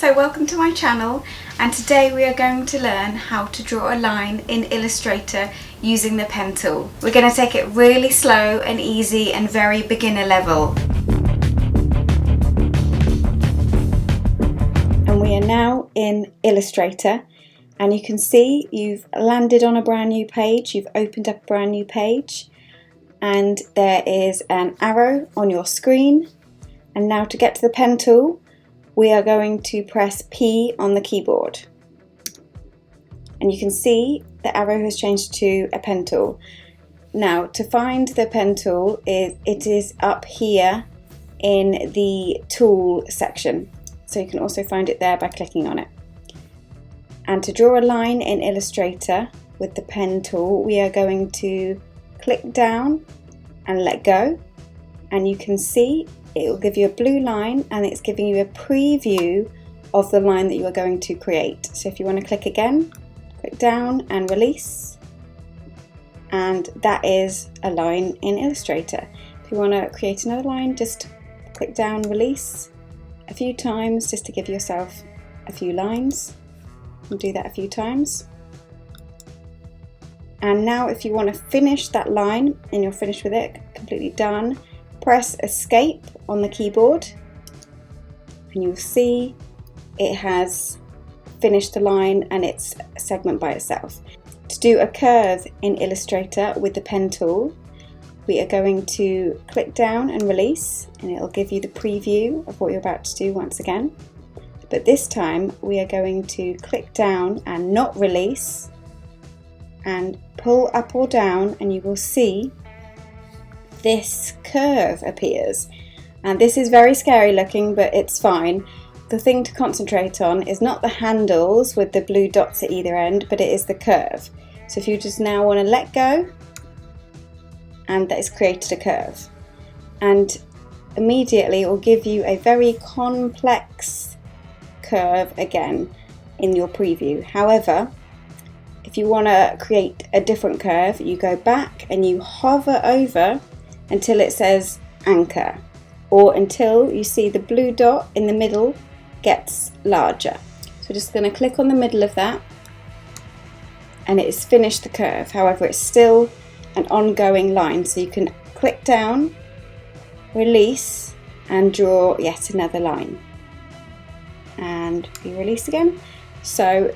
So welcome to my channel, and today we are going to learn how to draw a line in Illustrator using the pen tool. We're going to take it really slow and easy and very beginner level. And we are now in Illustrator, and you can see you've landed on a brand new page, you've opened up a brand new page, and there is an arrow on your screen. And now to get to the pen tool, we are going to press P on the keyboard, and you can see the arrow has changed to a pen tool. Now to find the pen tool, it is up here in the tool section, so you can also find it there by clicking on it. And to draw a line in Illustrator with the pen tool, we are going to click down and let go, and you can see it will give you a blue line, and it's giving you a preview of the line that you are going to create. So if you want to click again, click down and release, and that is a line in Illustrator. If you want to create another line, just click down, release a few times just to give yourself a few lines, and do that a few times. And now if you want to finish that line and you're finished with it, completely done, press escape on the keyboard, and you'll see it has finished the line and it's a segment by itself. To do a curve in Illustrator with the pen tool, we are going to click down and release, and it'll give you the preview of what you're about to do once again. But this time we are going to click down and not release, and pull up or down, and you will see this curve appears. And this is very scary looking, but it's fine. The thing to concentrate on is not the handles with the blue dots at either end, but it is the curve. So if you just now want to let go, and that has created a curve, and immediately it will give you a very complex curve again in your preview. However, if you want to create a different curve, you go back and you hover over until it says anchor, or until you see the blue dot in the middle gets larger. So we're just going to click on the middle of that, and it has finished the curve. However, it's still an ongoing line, so you can click down, release, and draw yet another line, and you release again. So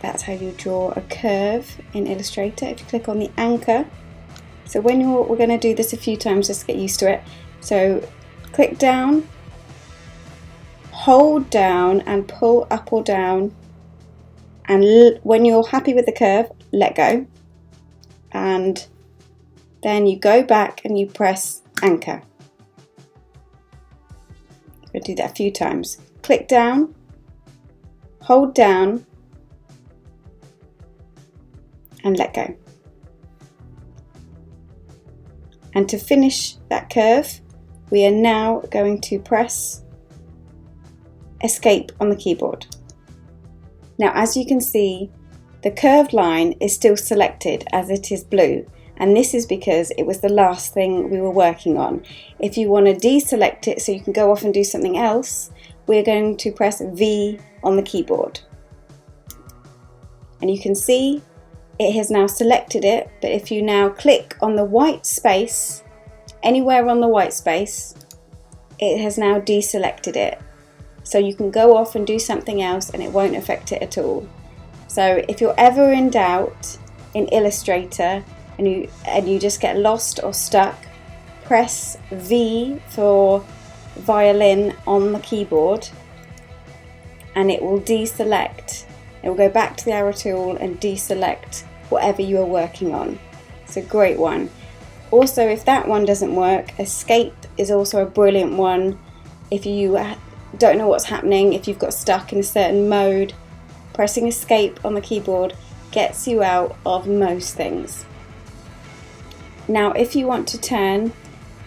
that's how you draw a curve in Illustrator. If you click on the anchor, so we're going to do this a few times just to get used to it. So click down, hold down and pull up or down, and when you're happy with the curve, let go, and then you go back and you press anchor. We'll do that a few times. Click down, hold down and let go. And to finish that curve, we are now going to press escape on the keyboard. Now, as you can see, the curved line is still selected as it is blue, and this is because it was the last thing we were working on. If you want to deselect it so you can go off and do something else, we're going to press V on the keyboard. And you can see it has now selected it, but if you now click on the white space, anywhere on the white space, it has now deselected it. So you can go off and do something else and it won't affect it at all. So if you're ever in doubt in Illustrator and you just get lost or stuck, press V for violin on the keyboard, and it will deselect. It will go back to the arrow tool and deselect whatever you are working on. It's a great one. Also, if that one doesn't work, escape is also a brilliant one. If you don't know what's happening, if you've got stuck in a certain mode, pressing escape on the keyboard gets you out of most things. Now, if you want to turn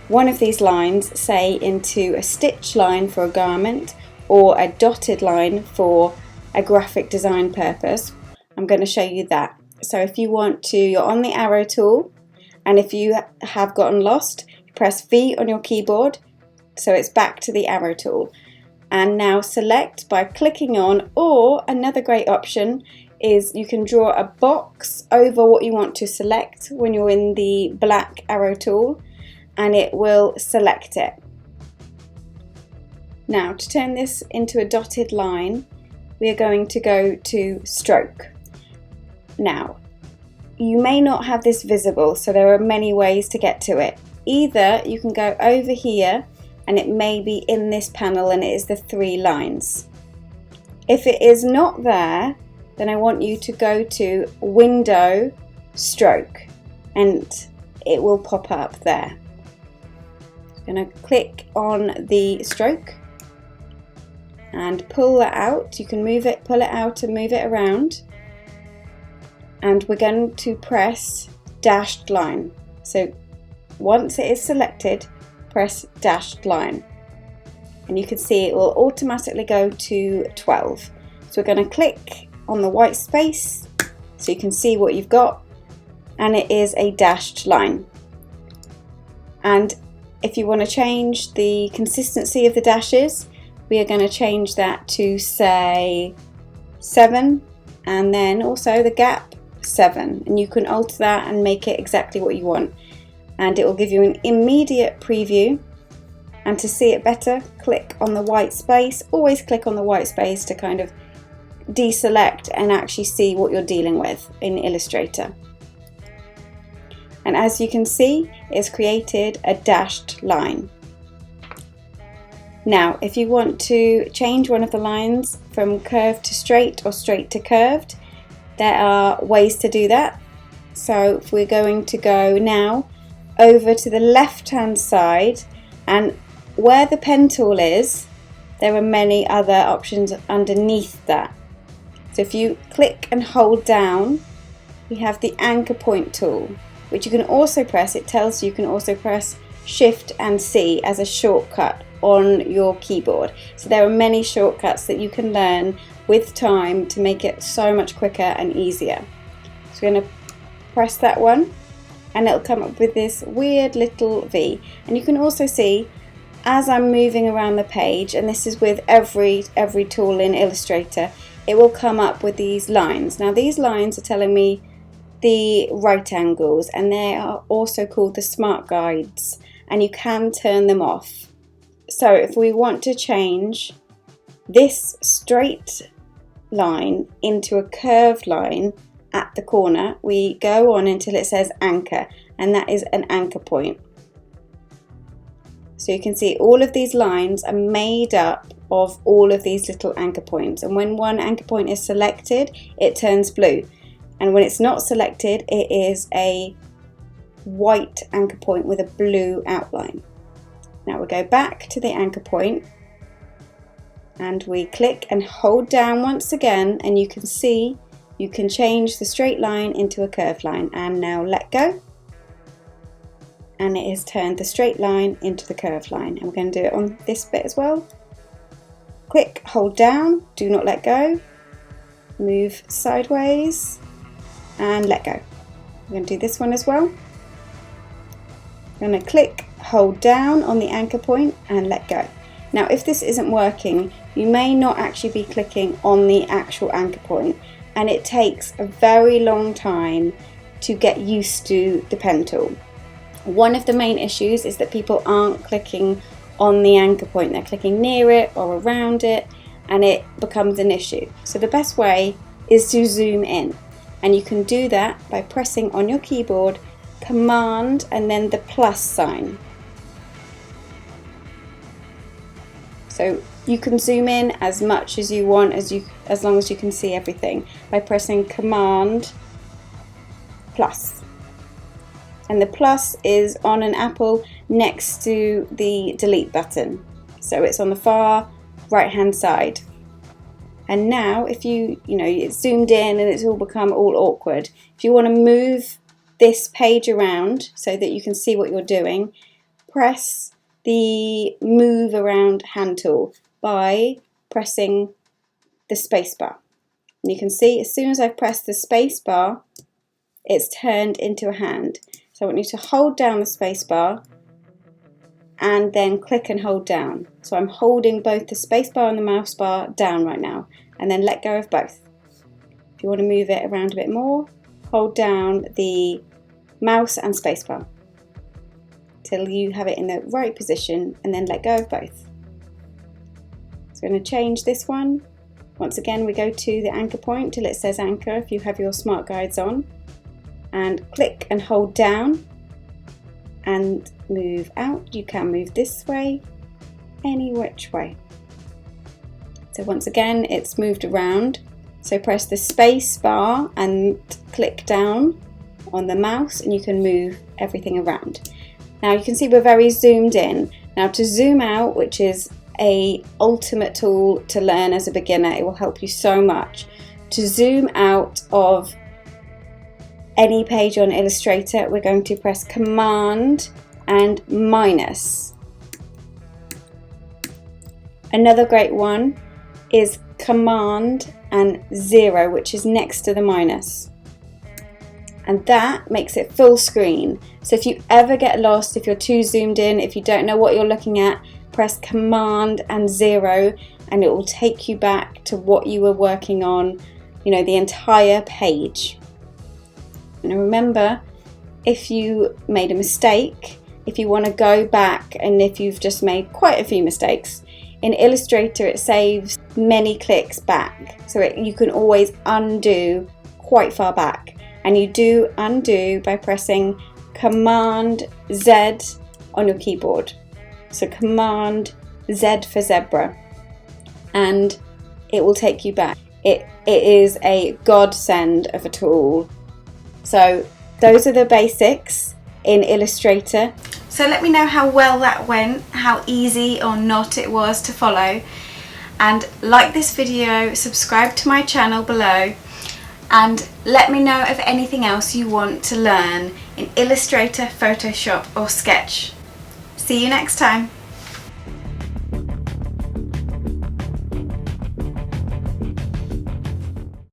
one of these lines, say, into a stitch line for a garment or a dotted line for a graphic design purpose, I'm going to show you that. So if you want to, you're on the arrow tool, and if you have gotten lost, press V on your keyboard, so it's back to the arrow tool. and now select by clicking on, or another great option is you can draw a box over what you want to select when you're in the black arrow tool, and it will select it. Now to turn this into a dotted line, we are going to go to stroke. Now you may not have this visible, so there are many ways to get to it. Either you can go over here and it may be in this panel and it is the 3 lines. If it is not there, then I want you to go to Window, Stroke, and it will pop up there. I'm going to click on the stroke and pull that out. You can move it, pull it out and move it around. And we're going to press dashed line. So once it is selected, press dashed line. And you can see it will automatically go to 12. So we're going to click on the white space so you can see what you've got, and it is a dashed line. And if you want to change the consistency of the dashes, we are going to change that to say 7, and then also the gap 7, and you can alter that and make it exactly what you want, and it will give you an immediate preview. And to see it better, click on the white space. Always click on the white space to kind of deselect and actually see what you're dealing with in Illustrator. And as you can see, it's created a dashed line. Now if you want to change one of the lines from curved to straight or straight to curved, there are ways to do that. So if we're going to go now over to the left hand side, and where the pen tool is, there are many other options underneath that. So if you click and hold down, we have the anchor point tool, which you can also press. It tells you can also press Shift and C as a shortcut on your keyboard. So there are many shortcuts that you can learn with time to make it so much quicker and easier. So we're going to press that one and it'll come up with this weird little V. And you can also see as I'm moving around the page, and this is with every tool in Illustrator, it will come up with these lines. Now these lines are telling me the right angles, and they are also called the smart guides, and you can turn them off. So if we want to change this straight line into a curved line at the corner, we go on until it says anchor, and that is an anchor point. So you can see all of these lines are made up of all of these little anchor points, and when one anchor point is selected, it turns blue, and when it's not selected, it is a white anchor point with a blue outline. Now we go back to the anchor point and we click and hold down once again, and you can see you can change the straight line into a curved line. And now let go, and it has turned the straight line into the curved line. And we're going to do it on this bit as well. Click, hold down, do not let go, move sideways and let go. We're going to do this one as well. I'm going to click, hold down on the anchor point and let go. Now if this isn't working, you may not actually be clicking on the actual anchor point, and it takes a very long time to get used to the pen tool. One of the main issues is that people aren't clicking on the anchor point, they're clicking near it or around it, and it becomes an issue. So the best way is to zoom in, and you can do that by pressing on your keyboard Command and then the plus sign. So you can zoom in as much as you want, as long as you can see everything, by pressing Command plus. And the plus is on an apple next to the delete button. So it's on the far right hand side. And now if it's zoomed in and it's all become all awkward, if you want to move this page around so that you can see what you're doing, press the move around hand tool by pressing the space bar. And you can see as soon as I press the space bar, it's turned into a hand. So I want you to hold down the space bar and then click and hold down. So I'm holding both the spacebar and the mouse bar down right now, and then let go of both. If you want to move it around a bit more, hold down the mouse and spacebar till you have it in the right position, and then let go of both. So I'm going to change this one. Once again, we go to the anchor point till it says anchor if you have your smart guides on, and click and hold down and move out. You can move this way, any which way. So once again, it's moved around. So press the space bar and click down on the mouse and you can move everything around. Now you can see we're very zoomed in. Now to zoom out, which is a ultimate tool to learn as a beginner, it will help you so much. To zoom out of any page on Illustrator, we're going to press Command and minus. Another great one is Command and 0, which is next to the minus. And that makes it full screen. So if you ever get lost, if you're too zoomed in, if you don't know what you're looking at, press Command and 0 and it will take you back to what you were working on, you know, the entire page. And remember, if you made a mistake, if you want to go back and if you've just made quite a few mistakes, in Illustrator it saves many clicks back. So you can always undo quite far back. And you do undo by pressing Command Z on your keyboard. So Command Z for zebra. And it will take you back. It is a godsend of a tool. So those are the basics in Illustrator. So let me know how well that went, how easy or not it was to follow. And like this video, subscribe to my channel below, and let me know of anything else you want to learn in Illustrator, Photoshop or Sketch. See you next time.